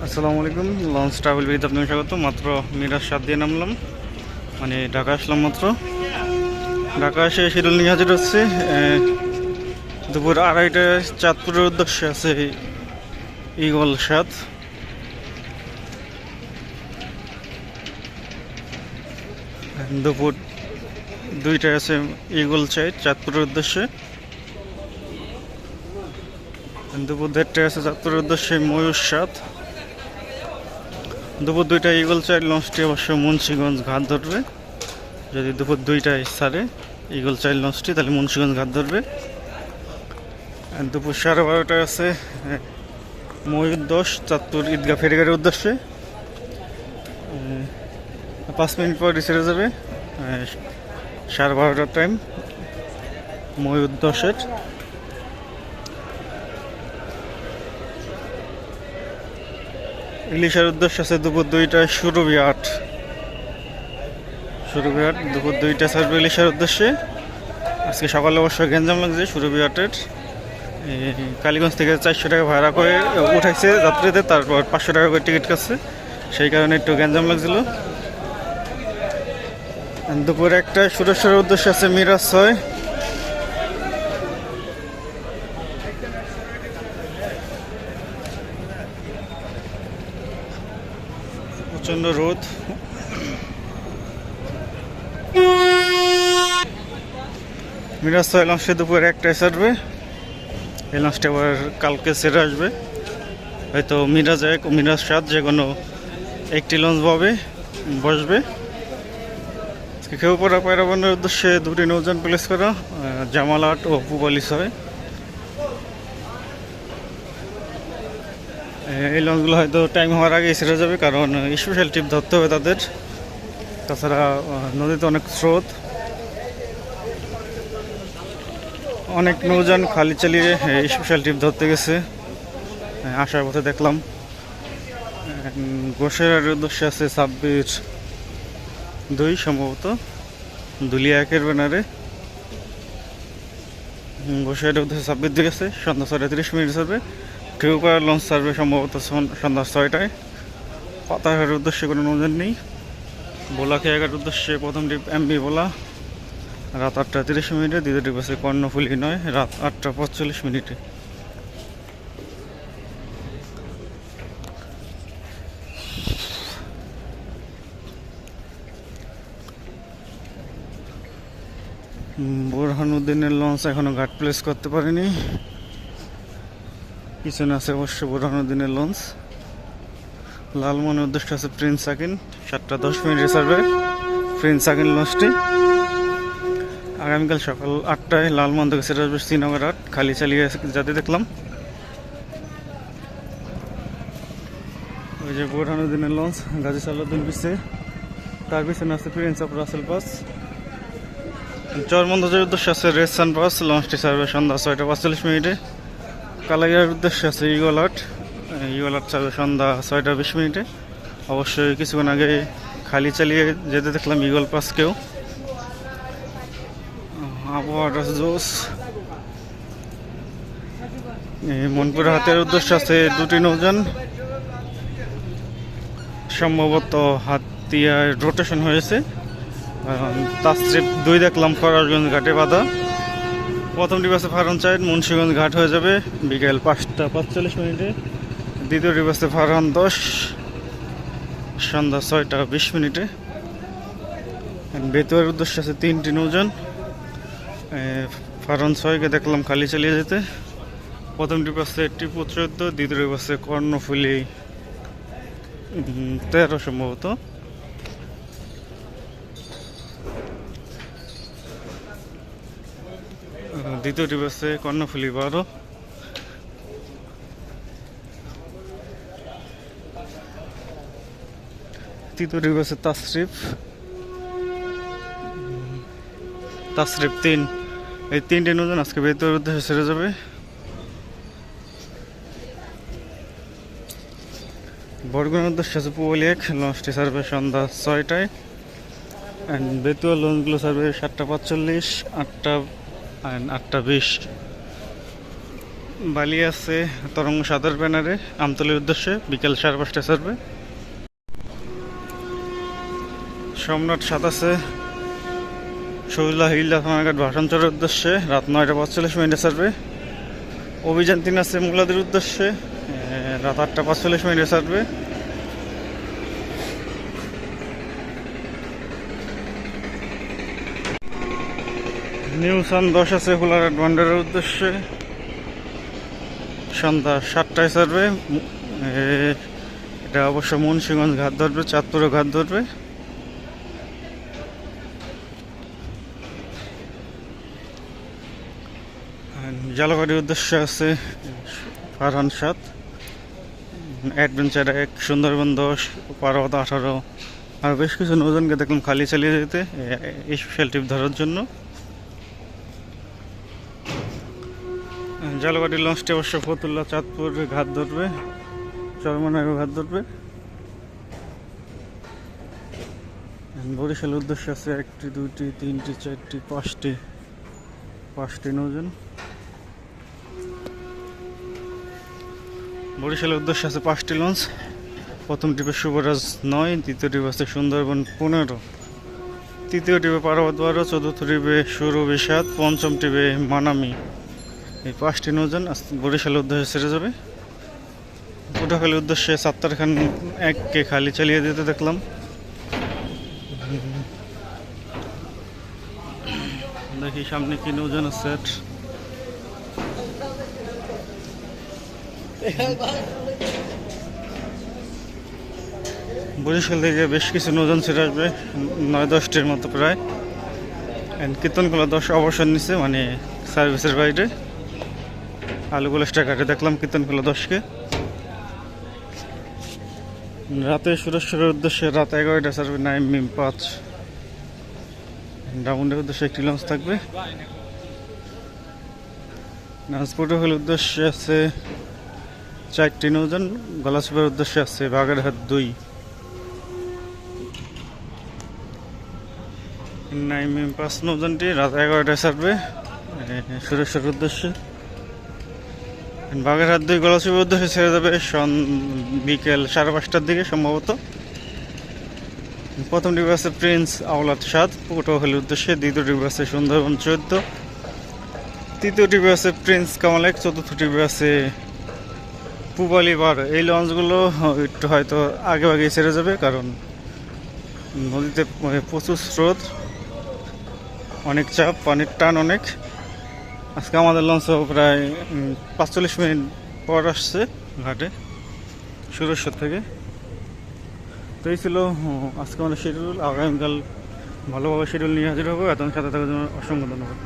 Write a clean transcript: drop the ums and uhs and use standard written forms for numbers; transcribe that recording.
আসসালামু আলাইকুম। Launch travel with আপনাকে স্বাগত। মাত্র মিরাজ 7 দিয়ে নামলাম, মানে ঢাকা আসলাম মাত্র। ঢাকা এসে শিডিউল নিয়ে হাজির হচ্ছে। দুপুর 2:30টায় চাঁদপুরের উদ্দেশ্যে আছে ঈগল 7। দুপুর 2টায় আছে ঈগল 4 চাঁদপুরের উদ্দেশ্যে। দুপুর 1:30টায় আছে চাঁদপুরের উদ্দেশ্যে ময়ূর 7। দুপুর 2টায় ঈগল 4 লঞ্চটি অবশ্য মুন্সিগঞ্জ ঘাট ধরবে। যদি দুপুর 2টায় ছাড়ে ঈগল 4 লঞ্চটি, তাহলে মুন্সিগঞ্জ ঘাট ধরবে। দুপুর 12:30টায় আছে ময়ূর 10 চাঁদপুর ঈদগাহ ফেরিঘাটের উদ্দেশ্যে। 5 মিনিট পর ছেড়ে যাবে। 12:30টার টাইম ময়ূর 10-এর। ইলিশের উদ্দেশ্যে আছে দুপুর 2টায় সুরভি 8। সুরভি 8 দুপুর 2টায় ছাড়বে ইলিশের উদ্দেশ্যে। আজকে সকালে অবশ্য গ্যাঞ্জাম লাগছে সুরভি 8-এর। কালীগঞ্জ থেকে 400 টাকা ভাড়া করে উঠাইছে যাত্রীদের, তারপর 500 টাকা করে টিকিট কাটছে, সেই কারণে একটু গ্যাঞ্জাম লাগছিল। দুপুর 1টায় সুরেশ্বরের উদ্দেশ্যে আছে মিরাজ 6। প্রচণ্ড রোদ। মিরাজ 6 লঞ্চে দুপুর 1টায় ছাড়বে। এই লঞ্চটা আবার কালকে ছেড়ে আসবে। হয়তো মিরাজ 1 ও মিরাজ 7 যে কোনো একটি লঞ্চ বসবে। খেউপাড়া পায়রাবন্দের উদ্দেশ্যে দুটি নৌযান প্লেস করা, জামাল 8 ও পুবালি 6। এই লঞ্চগুলো হয়তো টাইম হওয়ার আগেই ছেড়ে যাবে, কারণ স্পেশাল ট্রিপ ধরতে হবে তাদের। তাছাড়া নদীতে অনেক স্রোত, অনেক নৌযান খালি চালিয়ে স্পেশাল ট্রিপ ধরতে গেছে। আসার পথে দেখলাম গোসের উদ্দেশ্যে আছে 26-2 সম্ভবত দুলিয়া 1-এর ব্যানারে। গোসের উদ্দেশ্যে 26-2 আছে। সন্ধ্যা 6:30 মিনিট ছাড়বে। খেউপাড়া লঞ্চ ছাড়বে সম্ভবত সন্ধ্যা 6টায়। পাতাঘাটের উদ্দেশ্যে কোনো নৌযান নেই। বোলা খেয়াঘাটের উদ্দেশ্যে প্রথম ট্রিপ এমবি বোলা রাত 8:30 মিনিটে। দ্বিতীয় ট্রিপ আছে কর্ণফুলি 9 রাত 8:45 মিনিটে। বোরহানুদ্দিনের লঞ্চ এখনো ঘাট প্লেস করতে পারেনি। পিছনে আছে অবশ্য বোরহানুদ্দিনের লঞ্চ। লালমনের উদ্দেশ্যে আছে প্রিন্স সাকিন 7:10 মিনিটে ছাড়বে প্রিন্স সাকিন লঞ্চটি। আগামীকাল সকাল 8টায় লালমন থেকে ছেড়ে আসবে শ্রীনগর 8। খালি চালিয়ে যাতে দেখলাম। ওই যে বোরহানুদ্দিনের লঞ্চ গাজী সালাউদ্দিন পিছে, তার পিছনে আছে প্রিন্স অফ রাসেল পাস। চরমন্দাজের উদ্দেশ্যে আছে রেসান পাস, লঞ্চটি ছাড়বে সন্ধ্যা 6:45 মিনিটে। কালাইয়ার উদ্দেশ্যে আছে ঈগল 8 ছাড়বে সন্ধ্যা 6:20 মিনিটে। অবশ্যই কিছুক্ষণ আগে খালি চালিয়ে যেতে দেখলাম ঈগল পাসকেও। আবহাওয়াটা জোস। মনপুরা হাতের উদ্দেশ্যে আছে দুটি নৌযান, সম্ভবত হাতিয়ার রোটেশন হয়েছে। তাসরিফ 2 দেখলাম ফরাসগঞ্জ ঘাটে বাঁধা। প্রথম ট্রিপ আছে ফারহান 4 মুন্সিগঞ্জ ঘাট হয়ে যাবে বিকেল 5:45 মিনিটে। দ্বিতীয় ট্রিপ আছে ফারহান 10 সন্ধ্যা 6:20 মিনিটে। বেতুয়ার উদ্দেশ্যে আছে 3টি নৌযান। ফারহান 6কে দেখলাম খালি চালিয়ে যেতে। প্রথম ট্রিপ আছে টিপু 14, দ্বিতীয় ট্রিপ আছে কর্ণফুলি 13 সম্ভবত। দ্বিতীয় ট্রিপ আছে কর্ণফুলি 12। তৃতীয় ট্রিপ আছে তাসরিফ 3। এই 3টে নৌযান আজকে বেতুয়ার উদ্দেশ্যে ছেড়ে যাবে। বরগুনার উদ্দেশ্যে আছে পুবালি 1, লঞ্চটি ছাড়বে সন্ধ্যা 6টায়। অ্যান্ড বেতুয়া লঞ্চগুলো ছাড়বে 7:45, 8টা 8:20। বালি আছে তরঙ্গ সাদার ব্যানারে আমতলির উদ্দেশ্যে বিকেল 5:30 সার্ভে। সম্রাট 7 আছে শহীদুল্লাহ হিল্লা থানাঘাট ভাষাঞ্চলের উদ্দেশ্যে রাত 9:45 সার্ভে। অভিযান 3 আছে মুলাদের উদ্দেশ্যে রাত 8:45 সার্ভে। নিউসান 10 আছে হুলারহাট ভান্ডারের উদ্দেশ্যে সন্ধ্যা 7টায় সার্ভে। এটা অবশ্য মুন্সিগঞ্জ ঘাট ধরবে, চাঁদপুরে ঘাট ধরবে। জালগাড়ির উদ্দেশ্যে আছে ফারহান 7, অ্যাডভেঞ্চার 1, সুন্দরবন 10, পার্বত 18 আর বেশ কিছু নৌজনকে দেখলাম খালি চালিয়ে যেতে এই স্পেশাল ট্রিপ ধরার জন্য। জালগাড়ির লঞ্চটি অবশ্য ফতুল্লা চাঁদপুর ঘাট ধরবে, চরমনাইও ঘাট ধরবে। বরিশালের উদ্দেশ্যে আছে 1টি 2টি 3টি 4টি 5টি নৌজন। বরিশালের উদ্দেশ্যে আছে 5টি লঞ্চ। প্রথম ট্রিপে শুভরাজ 9, দ্বিতীয় ট্রিপে আছে সুন্দরবন 15, তৃতীয় ট্রিপে পার্বত 12, চতুর্থ ট্রিপে সুরভি 7, পঞ্চম ট্রিপে মানামি। এই 5টি নৌজন বরিশালের উদ্দেশ্যে ছেড়ে যাবে। পটুয়াখালীর উদ্দেশ্যে সাত্তার খান 1কে খালি চালিয়ে দিতে দেখলাম। দেখি সামনে কি নৌজন আছে। বরিশাল থেকে বেশ কিছু নৌজন ছেড়ে আসবে, 9-10টির মতো প্রায়। কীর্তনখোলা 10 অবসর নিচ্ছে, মানে সার্ভিসের বাইরে। আলুগুলাসটা ঘাটে দেখলাম কীর্তনখোলা 10কে। রাতে সুরেশ্বরের উদ্দেশ্যে রাত 11টা সার্ভে 9-5। ডাউনের উদ্দেশ্যে 1টি লঞ্চ থাকবে। পটুয়াখালীর উদ্দেশ্যে আছে 4টি নৌজন, গলাচিপার উদ্দেশ্যে আছে বাগেরহাট 2। 9-5 নৌজনটি রাত 11টায় সার্ভে সুরেশ্বরের উদ্দেশ্যে। বাগেরহাট 2 গলাচিপার উদ্দেশ্যে ছেড়ে যাবে বিকেল 5:30টার দিকে সম্ভবত। প্রথম ট্রিপ আছে প্রিন্স আওলাদ 7 পটুয়াখালীর উদ্দেশ্যে, দ্বিতীয় ট্রিপ আছে সুন্দরবন 14, তৃতীয় ট্রিপে আছে প্রিন্স কামাল 1, চতুর্থ ট্রিপে আছে পুবালি 12। এই লঞ্চগুলো একটু হয়তো আগে ছেড়ে যাবে, কারণ নদীতে প্রচুর স্রোত, অনেক চাপ, পানির টান অনেক। আজকে আমাদের লঞ্চও প্রায় 45 মিনিট পর আসছে ঘাটে সুরেশ্বর থেকে। তো এই ছিল আজকে আমাদের শিডিউল। আগামীকাল ভালোভাবে শিডিউল নিয়ে হাজির হবো। এত সাথে থাকার জন্য অসংখ্য ধন্যবাদ।